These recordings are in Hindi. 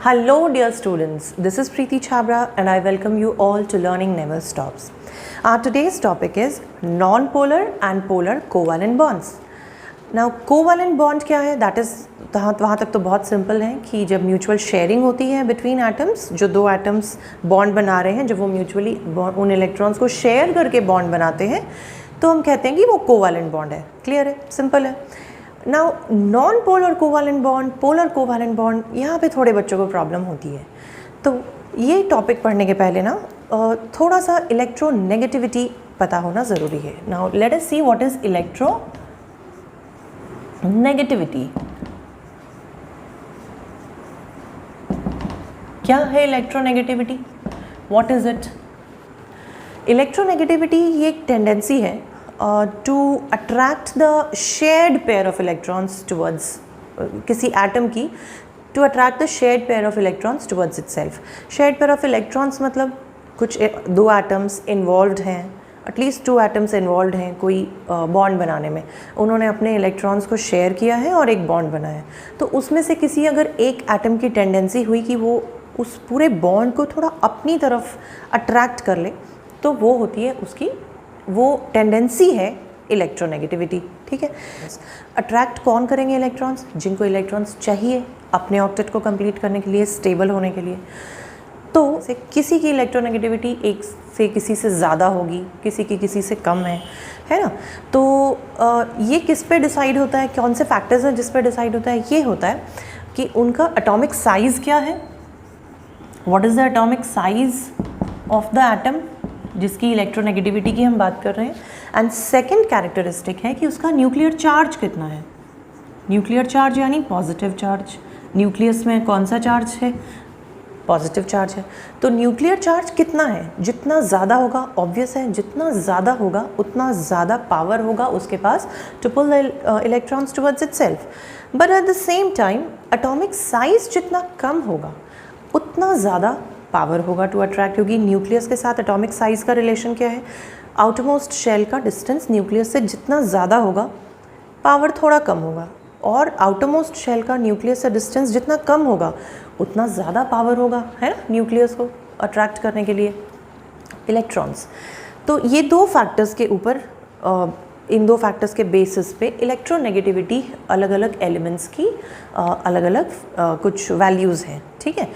Hello dear students, this is Preeti Chhabra and I welcome you all to Learning Never Stops. Our today's topic is non-polar and polar covalent bonds. Now covalent bond क्या है? That is वहाँ तक तो बहुत सिंपल है कि जब म्यूचुअल शेयरिंग होती है बिटवीन एटम्स, जो दो एटम्स बॉन्ड बना रहे हैं, जब वो म्यूचुअली उन इलेक्ट्रॉन्स को शेयर करके बॉन्ड बनाते हैं तो हम कहते हैं कि वो कोवैलेंट बॉन्ड है. क्लियर है, सिंपल है. Now non polar covalent bond, polar covalent bond, यहाँ पे थोड़े बच्चों को प्रॉब्लम होती है. तो ये टॉपिक पढ़ने के पहले ना थोड़ा सा इलेक्ट्रोनेगेटिविटी पता होना ज़रूरी है. Now let us see what is electronegativity. क्या है electronegativity? What is it? Electronegativity ये एक टेंडेंसी है to attract the shared pair of electrons towards किसी एटम की, to attract the shared pair of electrons towards itself. Shared pair of electrons मतलब कुछ दो एटम्स इन्वॉल्व्ड हैं, एटलीस्ट टू एटम्स इन्वॉल्व्ड हैं कोई बॉन्ड बनाने में. उन्होंने अपने इलेक्ट्रॉन्स को शेयर किया है और एक बॉन्ड बनाया है. तो उसमें से किसी अगर एक एटम की टेंडेंसी हुई कि वो उस पूरे बॉन्ड को थोड़ा अपनी तरफ अट्रैक्ट कर ले, तो वो होती है उसकी, वो टेंडेंसी है इलेक्ट्रोनेगेटिविटी. ठीक है. अट्रैक्ट कौन करेंगे इलेक्ट्रॉन्स? जिनको इलेक्ट्रॉन्स चाहिए अपने ऑक्टेट को कंप्लीट करने के लिए, स्टेबल होने के लिए. तो से किसी की इलेक्ट्रोनेगेटिविटी एक से किसी से ज़्यादा होगी, किसी की किसी से कम है ना. तो ये किस पे डिसाइड होता है, कौन से फैक्टर्स हैं जिस पे डिसाइड होता है? ये होता है कि उनका एटॉमिक साइज़ क्या है. What is the atomic size of the atom जिसकी इलेक्ट्रोनेगेटिविटी की हम बात कर रहे हैं. एंड सेकेंड कैरेक्टरिस्टिक है कि उसका न्यूक्लियर चार्ज कितना है. न्यूक्लियर चार्ज यानी पॉजिटिव चार्ज. न्यूक्लियस में कौन सा चार्ज है? पॉजिटिव चार्ज है. तो न्यूक्लियर चार्ज कितना है? जितना ज़्यादा होगा, ऑब्वियस है, जितना ज़्यादा होगा उतना ज़्यादा पावर होगा उसके पास to pull the electrons towards itself. But at the same time atomic size जितना कम होगा उतना ज़्यादा पावर होगा टू अट्रैक्ट, क्योंकि न्यूक्लियस के साथ एटॉमिक साइज़ का रिलेशन क्या है? आउटरमोस्ट शेल का डिस्टेंस न्यूक्लियस से जितना ज़्यादा होगा पावर थोड़ा कम होगा, और आउटरमोस्ट शेल का न्यूक्लियस से डिस्टेंस जितना कम होगा उतना ज़्यादा पावर होगा, है ना, न्यूक्लियस को अट्रैक्ट करने के लिए इलेक्ट्रॉन्स. तो ये दो फैक्टर्स के ऊपर, इन दो फैक्टर्स के बेसिस पे इलेक्ट्रोनेगेटिविटी अलग अलग एलिमेंट्स की अलग अलग कुछ वैल्यूज़ हैं. ठीक है.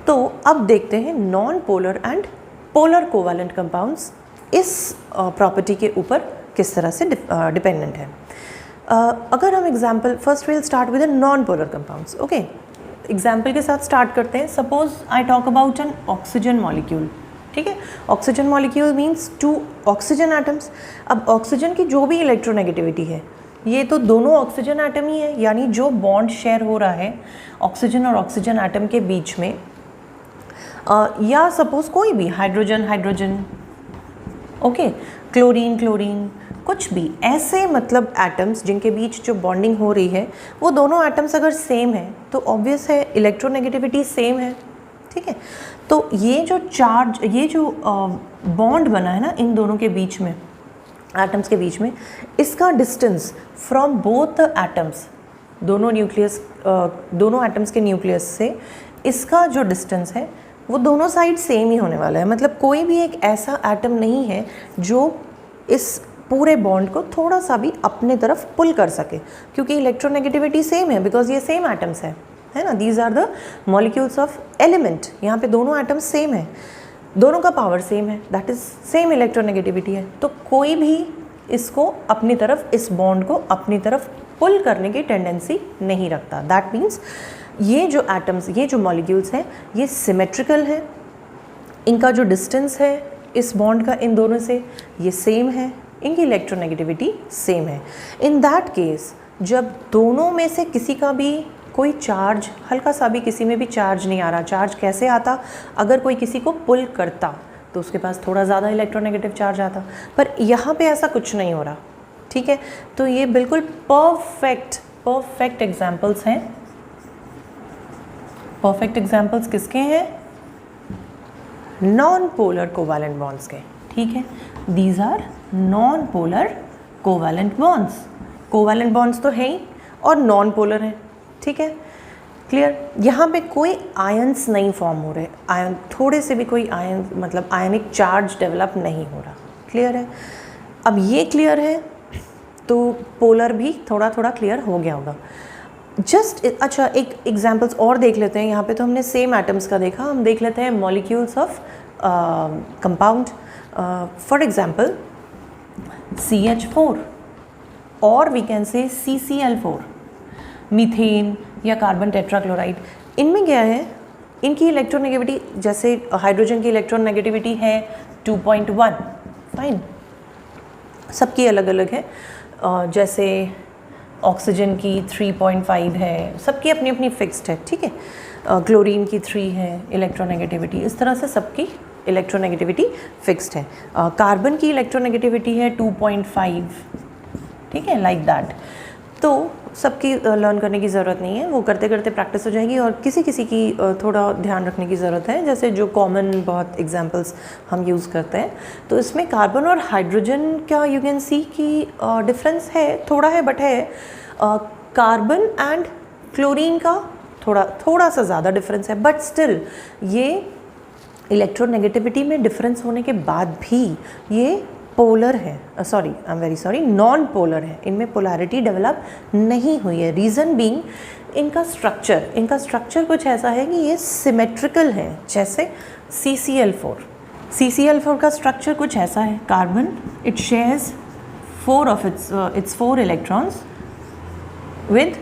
तो अब देखते हैं non polar and polar covalent compounds इस प्रॉपर्टी के ऊपर किस तरह से डिपेंडेंट है. अगर हम example, first will start with non polar compounds. Okay, example के साथ स्टार्ट करते हैं. Suppose I talk about an oxygen molecule. ठीक है. Oxygen molecule means two oxygen atoms. अब ऑक्सीजन की जो भी इलेक्ट्रोनेगेटिविटी है, ये तो दोनों ऑक्सीजन एटम ही है, यानी जो बॉन्ड शेयर हो रहा है ऑक्सीजन और ऑक्सीजन एटम के बीच में, या सपोज कोई भी hydrogen hydrogen, okay, chlorine chlorine, कुछ भी ऐसे मतलब एटम्स जिनके बीच जो बॉन्डिंग हो रही है, वो दोनों एटम्स अगर सेम है तो ऑब्वियस है इलेक्ट्रोनेगेटिविटी सेम है. ठीक है. तो ये जो चार्ज, ये जो बॉन्ड बना है ना इन दोनों के बीच में, एटम्स के बीच में, इसका distance from both the atoms, दोनों न्यूक्लियस, दोनों एटम्स के न्यूक्लियस से इसका जो डिस्टेंस है वो दोनों साइड सेम ही होने वाला है. मतलब कोई भी एक ऐसा एटम नहीं है जो इस पूरे बॉन्ड को थोड़ा सा भी अपने तरफ पुल कर सके, क्योंकि इलेक्ट्रोनेगेटिविटी सेम है, बिकॉज ये सेम एटम्स है ना. These are the molecules of element. यहाँ पे दोनों एटम्स सेम है, दोनों का पावर सेम है, दैट इज सेम इलेक्ट्रोनेगेटिविटी है. तो कोई भी इसको अपनी तरफ, इस बॉन्ड को अपनी तरफ पुल करने की टेंडेंसी नहीं रखता. दैट मीन्स ये जो एटम्स, ये जो मॉलिक्यूल्स हैं, ये सिमेट्रिकल है. इनका जो डिस्टेंस है इस बॉन्ड का इन दोनों से, ये सेम है, इनकी इलेक्ट्रोनेगेटिविटी सेम है. इन दैट केस जब दोनों में से किसी का भी कोई चार्ज, हल्का सा भी किसी में भी चार्ज नहीं आ रहा, चार्ज कैसे आता? अगर कोई किसी को पुल करता तो उसके पास थोड़ा ज़्यादा इलेक्ट्रोनेगेटिव चार्ज आता, पर यहाँ पे ऐसा कुछ नहीं हो रहा. ठीक है. तो ये बिल्कुल परफेक्ट एग्जाम्पल्स हैं. परफेक्ट एग्जाम्पल्स किसके हैं? नॉन पोलर कोवैलेंट बॉन्ड्स के. ठीक है. These are non polar covalent bonds. Covalent bonds तो है ही और नॉन पोलर हैं. ठीक है. क्लियर। यहाँ पे कोई आयंस नहीं फॉर्म हो रहे, आयन थोड़े से भी कोई आयन मतलब आयनिक चार्ज डेवलप नहीं हो रहा। क्लियर है। अब ये क्लियर है तो पोलर भी थोड़ा थोड़ा क्लियर हो गया होगा। जस्ट अच्छा एक एग्जांपल्स और देख लेते हैं। यहाँ पे तो हमने सेम एटम्स का देखा, हम देख लेते हैं molecules of compound. For example CH4 और we can say CCl4, methane या कार्बन टेट्राक्लोराइड। इनमें क्या है, इनकी इलेक्ट्रोनेगेटिविटी जैसे हाइड्रोजन की इलेक्ट्रोनेगेटिविटी है 2.1, फाइन, सबकी अलग अलग है। जैसे ऑक्सीजन की 3.5 है, सबकी अपनी अपनी फिक्स्ड है, ठीक है। क्लोरीन की 3 है इलेक्ट्रोनेगेटिविटी, इस तरह से सबकी इलेक्ट्रोनेगेटिविटी फिक्स्ड है। कार्बन की इलेक्ट्रोनेगेटिविटी है 2.5, ठीक है, लाइक दैट। तो सबकी लर्न करने की ज़रूरत नहीं है, वो करते करते प्रैक्टिस हो जाएगी। और किसी किसी की थोड़ा ध्यान रखने की ज़रूरत है, जैसे जो कॉमन बहुत एग्जांपल्स हम यूज़ करते हैं। तो इसमें कार्बन और हाइड्रोजन का यू कैन सी कि डिफरेंस है, थोड़ा है बट है। कार्बन एंड क्लोरीन का थोड़ा सा ज़्यादा डिफरेंस है, बट स्टिल ये इलेक्ट्रोनेगेटिविटी में डिफरेंस होने के बाद भी ये पोलर है, sorry I am very sorry, non polar है। इनमें पोलैरिटी डेवलप नहीं हुई है। रीज़न बीइंग इनका स्ट्रक्चर कुछ ऐसा है कि ये सिमेट्रिकल है। जैसे CCl4 का स्ट्रक्चर कुछ ऐसा है। Carbon it shares 4 of its 4 electrons with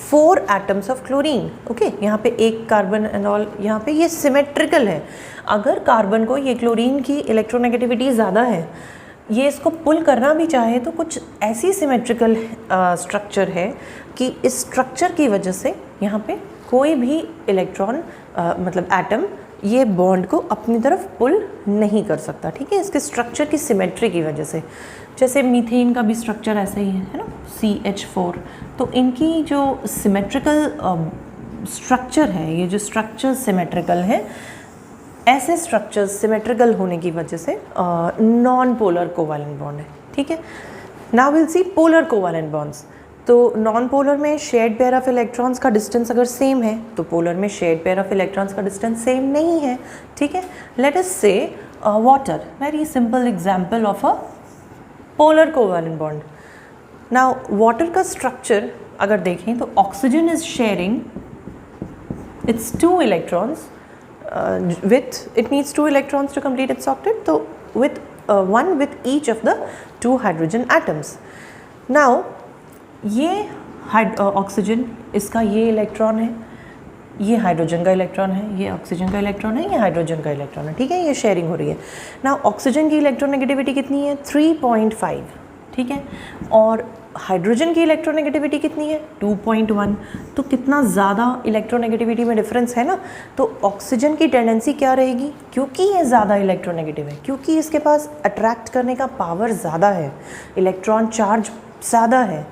4 atoms of chlorine. Okay, यहाँ पे एक कार्बन एंड ऑल, यहाँ पे ये सिमेट्रिकल है। अगर कार्बन को ये क्लोरीन की इलेक्ट्रोनेगेटिविटी ज़्यादा है, ये इसको पुल करना भी चाहे तो कुछ ऐसी सिमेट्रिकल स्ट्रक्चर है कि इस स्ट्रक्चर की वजह से यहाँ पे कोई भी इलेक्ट्रॉन मतलब एटम ये बॉन्ड को अपनी तरफ पुल नहीं कर सकता, ठीक है, इसके स्ट्रक्चर की सिमेट्री की वजह से। जैसे मीथेन का भी स्ट्रक्चर ऐसा ही है ना, CH4। तो इनकी जो सिमेट्रिकल स्ट्रक्चर है, ये जो स्ट्रक्चर सिमेट्रिकल है, ऐसे स्ट्रक्चर्स सिमेट्रिकल होने की वजह से नॉन पोलर कोवैलेंट बॉन्ड है, ठीक है। Now will see polar covalent bonds. तो नॉन पोलर में शेयर्ड पेयर ऑफ इलेक्ट्रॉन्स का डिस्टेंस अगर सेम है तो पोलर में शेयर्ड पेयर ऑफ इलेक्ट्रॉन्स का डिस्टेंस सेम नहीं है, ठीक है। लेट अस से water, very simple example of a polar covalent bond. Now water का स्ट्रक्चर अगर देखें तो oxygen is sharing it's 2 electrons with it needs 2 electrons to complete its octet, so with 1 with each of the 2 hydrogen atoms. Now ये ऑक्सीजन, इसका ये इलेक्ट्रॉन है, ये हाइड्रोजन का इलेक्ट्रॉन है, ये ऑक्सीजन का इलेक्ट्रॉन है, ये हाइड्रोजन का इलेक्ट्रॉन है, ठीक है, ये शेयरिंग हो रही है। नाउ ऑक्सीजन की इलेक्ट्रोनेगेटिविटी कितनी है 3.5, ठीक है, और हाइड्रोजन की इलेक्ट्रोनेगेटिविटी कितनी है 2.1। तो कितना ज़्यादा इलेक्ट्रोनेगेटिविटी में डिफरेंस है ना। तो ऑक्सीजन की टेंडेंसी क्या रहेगी, क्योंकि ये ज़्यादा इलेक्ट्रोनेगेटिव है, क्योंकि इसके पास अट्रैक्ट करने का पावर ज़्यादा है, इलेक्ट्रॉन चार्ज ज़्यादा है,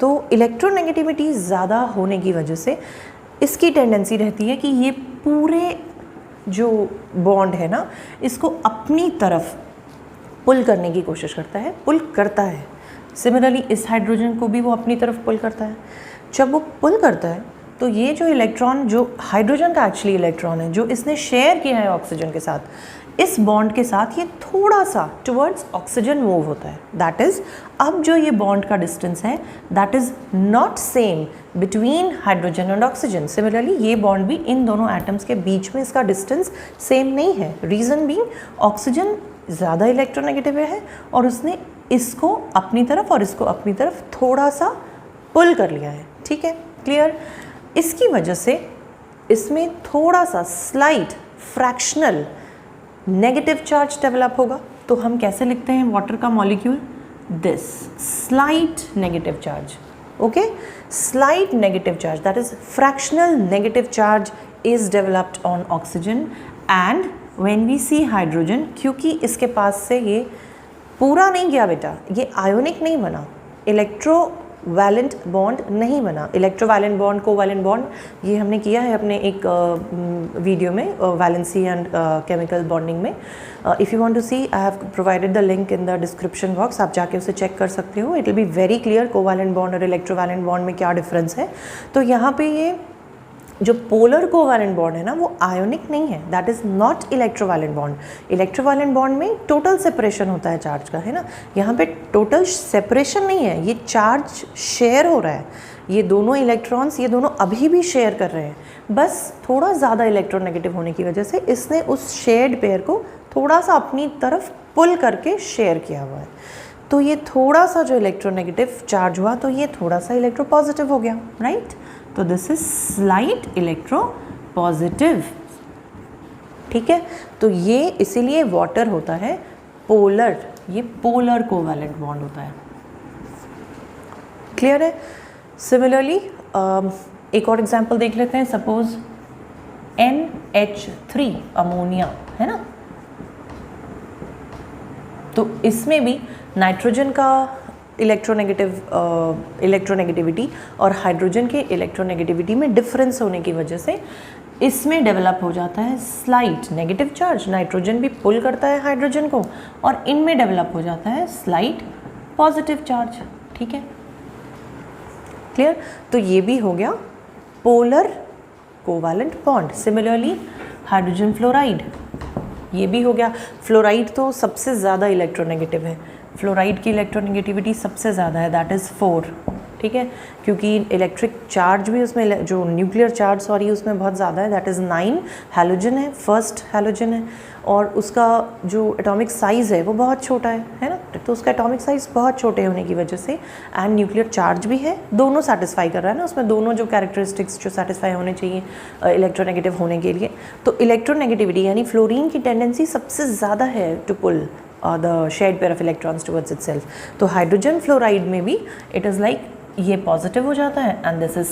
तो इलेक्ट्रोनेगेटिविटी ज़्यादा होने की वजह से इसकी टेंडेंसी रहती है कि ये पूरे जो बॉन्ड है ना, इसको अपनी तरफ पुल करने की कोशिश करता है, पुल करता है। सिमिलरली इस हाइड्रोजन को भी वो अपनी तरफ पुल करता है। जब वो पुल करता है तो ये जो इलेक्ट्रॉन, जो हाइड्रोजन का एक्चुअली इलेक्ट्रॉन है, जो इसने शेयर किया है ऑक्सीजन के साथ, इस बॉन्ड के साथ ये थोड़ा सा टुवर्ड्स ऑक्सीजन मूव होता है। दैट इज़, अब जो ये बॉन्ड का डिस्टेंस है that is not same between hydrogen and oxygen. Similarly ये बॉन्ड भी इन दोनों एटम्स के बीच में इसका डिस्टेंस सेम नहीं है। रीज़न बीइंग ऑक्सीजन ज़्यादा इलेक्ट्रोनेगेटिव है और उसने इसको अपनी तरफ और इसको अपनी तरफ थोड़ा सा पुल कर लिया है, ठीक है, क्लियर। इसकी वजह से इसमें थोड़ा सा slight fractional negative charge develop होगा। तो हम कैसे लिखते हैं वाटर का molecule, this slight negative charge, okay, slight negative charge, that is fractional negative charge is developed on oxygen. And when we see hydrogen, क्योंकि इसके पास से ये पूरा नहीं गया बेटा, ये आयोनिक नहीं बना, इलेक्ट्रोवैलेंट बॉन्ड नहीं बना। इलेक्ट्रोवैलेंट बॉन्ड, कोवैलेंट बॉन्ड ये हमने किया है अपने एक वीडियो में, वैलेंसी एंड केमिकल बॉन्डिंग में। If you want to see, I have provided the link in the description box, आप जाके उसे चेक कर सकते हो। It will be very clear covalent bond और इलेक्ट्रोवैलेंट बॉन्ड में क्या डिफरेंस है। तो यहाँ पे ये जो पोलर कोवैलेंट बॉन्ड है ना वो आयोनिक नहीं है, that is not electrovalent bond. Electrovalent bond में टोटल सेपरेशन होता है चार्ज का, है ना, यहाँ पे टोटल सेपरेशन नहीं है, ये चार्ज शेयर हो रहा है, ये दोनों इलेक्ट्रॉन्स ये दोनों अभी भी शेयर कर रहे हैं, बस थोड़ा ज़्यादा इलेक्ट्रोनेगेटिव होने की वजह से इसने उस शेयर्ड पेयर को थोड़ा सा अपनी तरफ पुल करके शेयर किया हुआ है। तो ये थोड़ा सा जो इलेक्ट्रोनेगेटिव चार्ज हुआ तो ये थोड़ा सा इलेक्ट्रोपॉजिटिव हो गया, राइट। तो दिस इज स्लाइट इलेक्ट्रोपॉजिटिव, ठीक है। तो ये इसीलिए वाटर होता है पोलर, ये पोलर कोवैलेंट बॉन्ड होता है, क्लियर है। सिमिलरली एक और एग्जांपल देख लेते हैं, सपोज NH3 अमोनिया है ना, तो इसमें भी नाइट्रोजन का इलेक्ट्रोनेगेटिविटी और हाइड्रोजन के इलेक्ट्रोनेगेटिविटी में डिफरेंस होने की वजह से इसमें डेवलप हो जाता है स्लाइट नेगेटिव चार्ज, नाइट्रोजन भी पुल करता है हाइड्रोजन को, और इनमें डेवलप हो जाता है स्लाइट पॉजिटिव चार्ज, ठीक है, क्लियर। तो ये भी हो गया polar covalent bond. Similarly hydrogen fluoride, ये भी हो गया। फ्लोराइड तो सबसे ज़्यादा इलेक्ट्रोनेगेटिव है, फ्लोराइड की इलेक्ट्रोनेगेटिविटी सबसे ज़्यादा है, दैट इज़ 4, ठीक है, क्योंकि इलेक्ट्रिक चार्ज भी उसमें, जो न्यूक्लियर चार्ज सॉरी उसमें बहुत ज़्यादा है, दैट इज़ 9। हैलोजन है, फर्स्ट हैलोजन है, और उसका जो एटॉमिक साइज़ है वो बहुत छोटा है ना, तो उसका एटॉमिक साइज़ बहुत छोटे होने की वजह से, एंड न्यूक्लियर चार्ज भी है, दोनों सेटिस्फाई कर रहा है ना उसमें, दोनों जो कैरेक्टरिस्टिक्स जो सेटिस्फाई होने चाहिए इलेक्ट्रोनेगेटिव होने के लिए। तो इलेक्ट्रोनेगेटिविटी यानी फ्लोरीन की टेंडेंसी सबसे ज़्यादा है to pull the shared pair of electrons towards itself. तो हाइड्रोजन फ्लोराइड में भी इट इज़ लाइक ये पॉजिटिव हो जाता है, एंड दिस इज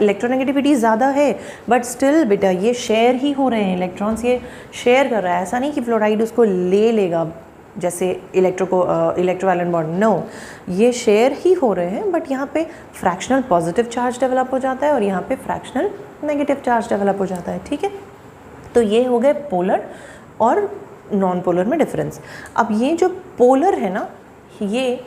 इलेक्ट्रोनेगेटिविटी ज़्यादा है, बट स्टिल बेटा ये शेयर ही हो रहे हैं इलेक्ट्रॉन्स, ये शेयर कर रहा है, ऐसा नहीं कि फ्लोराइड उसको ले लेगा जैसे इलेक्ट्रोवैलेंट बॉन्ड, नो, ये शेयर ही हो रहे हैं, बट यहाँ पे फ्रैक्शनल पॉजिटिव चार्ज डेवलप हो जाता है और यहाँ पे फ्रैक्शनल नेगेटिव चार्ज डेवलप हो जाता है, ठीक है। तो ये हो गए पोलर और नॉन पोलर में डिफरेंस। अब ये जो पोलर है ना, ये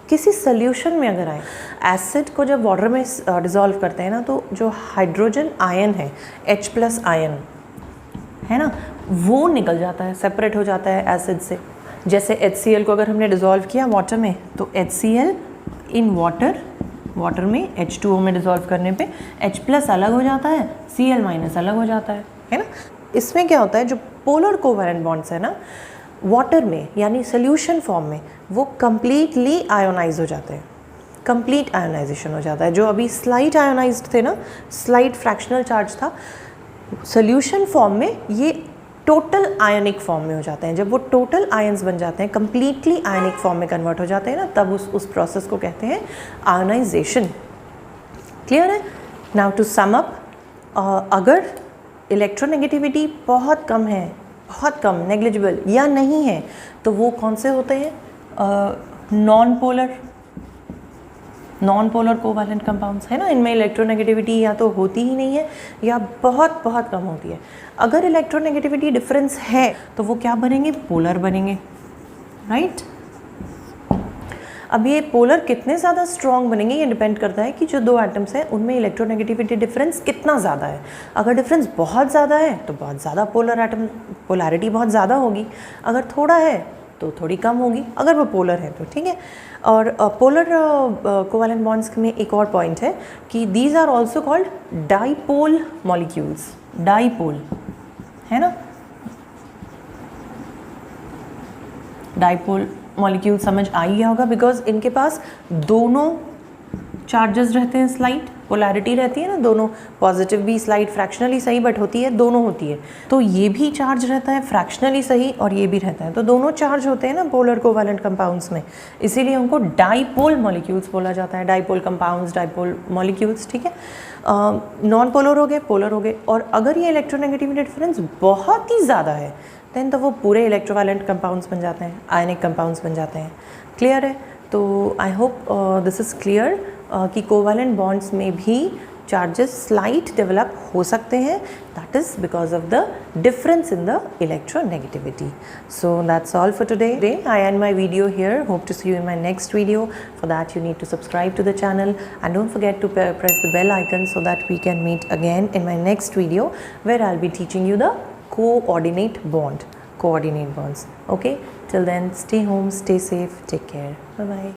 किसी सोल्यूशन में अगर आए, एसिड को जब वाटर में डिज़ोल्व करते हैं ना, तो जो हाइड्रोजन आयन है H+ आयन है ना, वो निकल जाता है, सेपरेट हो जाता है एसिड से। जैसे HCl को अगर हमने डिज़ोल्व किया वाटर में, तो HCl इन वाटर में H2O में डिज़ोल्व करने पे H+ अलग हो जाता है, Cl- अलग हो जाता है ना। इसमें क्या होता है, जो पोलर कोवैलेंट बॉन्ड्स है ना वाटर में यानी सोल्यूशन फॉर्म में, वो कम्प्लीटली आयोनाइज हो जाते हैं, कंप्लीट आयोनाइजेशन हो जाता है। जो अभी स्लाइट आयोनाइज्ड थे ना, स्लाइट फ्रैक्शनल चार्ज था, सोल्यूशन फॉर्म में ये टोटल आयनिक फॉर्म में हो जाते हैं। जब वो टोटल आयंस बन जाते हैं, कम्प्लीटली आयनिक फॉर्म में कन्वर्ट हो जाते हैं ना, तब उस प्रोसेस को कहते हैं आयोनाइजेशन, क्लियर है। नाउ टू सम अप, अगर इलेक्ट्रोनेगेटिविटी बहुत कम है, बहुत कम, नेग्लिजिबल या नहीं है, तो वो कौन से होते हैं, नॉन पोलर कोवैलेंट कंपाउंड्स है ना, इनमें इलेक्ट्रोनेगेटिविटी या तो होती ही नहीं है या बहुत बहुत कम होती है। अगर इलेक्ट्रोनेगेटिविटी डिफरेंस है तो वो क्या बनेंगे, पोलर बनेंगे, राइट। अब ये पोलर कितने ज़्यादा स्ट्रॉन्ग बनेंगे ये डिपेंड करता है कि जो दो एटम्स हैं उनमें इलेक्ट्रोनेगेटिविटी डिफरेंस कितना ज़्यादा है। अगर डिफरेंस बहुत ज़्यादा है तो बहुत ज़्यादा पोलर एटम, पोलैरिटी बहुत ज़्यादा होगी, अगर थोड़ा है तो थोड़ी कम होगी, अगर वो पोलर है तो, ठीक है। और पोलर कोवैलेंट बॉन्ड्स में एक और पॉइंट है कि these are also called dipole molecules, dipole है ना, डाईपोल मॉलिक्यूल समझ आ गया होगा, बिकॉज इनके पास दोनों चार्जेस रहते हैं, स्लाइट पोलैरिटी रहती है ना, दोनों पॉजिटिव भी, स्लाइट फ्रैक्शनली सही बट होती है, दोनों होती है, तो ये भी चार्ज रहता है फ्रैक्शनली सही और ये भी रहता है, तो दोनों चार्ज होते हैं ना पोलर कोवैलेंट कंपाउंड्स में, इसीलिए उनको डाईपोल मॉलिक्यूल्स बोला जाता है, डाईपोल कंपाउंड्स, डाईपोल मॉलिक्यूल्स, ठीक है। नॉन पोलर हो गए, पोलर हो गए, और अगर ये इलेक्ट्रोनेगेटिविटी डिफरेंस बहुत ही ज़्यादा है देन तो वो पूरे इलेक्ट्रोवैलेंट कंपाउंड्स बन जाते हैं, आयनिक कंपाउंड्स बन जाते हैं, क्लियर है। तो I hope this is clear कि कोवैलेंट बॉन्ड्स में भी चार्जेस स्लाइट डेवलप हो सकते हैं, that is because of the difference in the electronegativity. So that's all for today. I end my video here. Hope to see you in my next video. For that you need to subscribe to the channel and don't forget to press the bell icon so that we can meet again in my next video where I'll be teaching you the coordinate bonds. Okay, till then, stay home, stay safe, take care, bye bye.